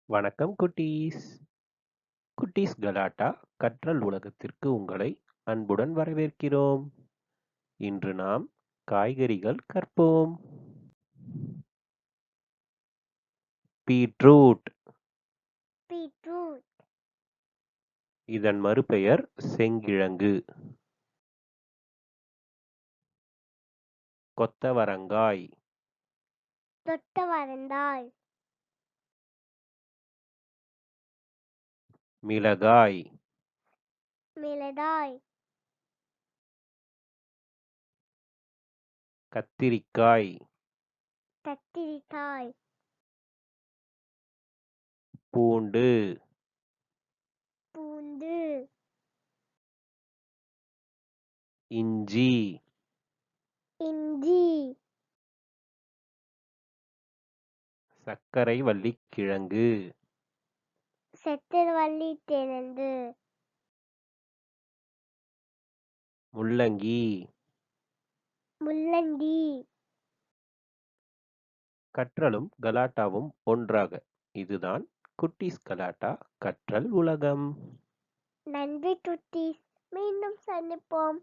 வணக்கம் குட்டீஸ். குட்டீஸ் கலாட்டா கற்றல் உலகத்திற்கு உங்களை அன்புடன் வரவேற்கிறோம். இன்று நாம் காய்கறிகள் கற்போம். பீட்ரூட். பீட்ரூட், இதன் மறுபெயர் செங்கிழங்கு. கொத்தவரங்காய். கொத்தவரங்காய், மிளகாய். மிளகாய், கத்திரிக்காய். கத்திரிக்காய், பூண்டு. பூண்டு, இஞ்சி. இஞ்சி, சர்க்கரை வள்ளிக்கிழங்கு. சக்கரவள்ளி கிழங்கு, முள்ளங்கி. முள்ளங்கி. கற்றலும் கலாட்டாவும் ஒன்றாக. இதுதான் குட்டீஸ் கலாட்டா கற்றல் உலகம். நன்றி குட்டீஸ், மீண்டும் சந்திப்போம்.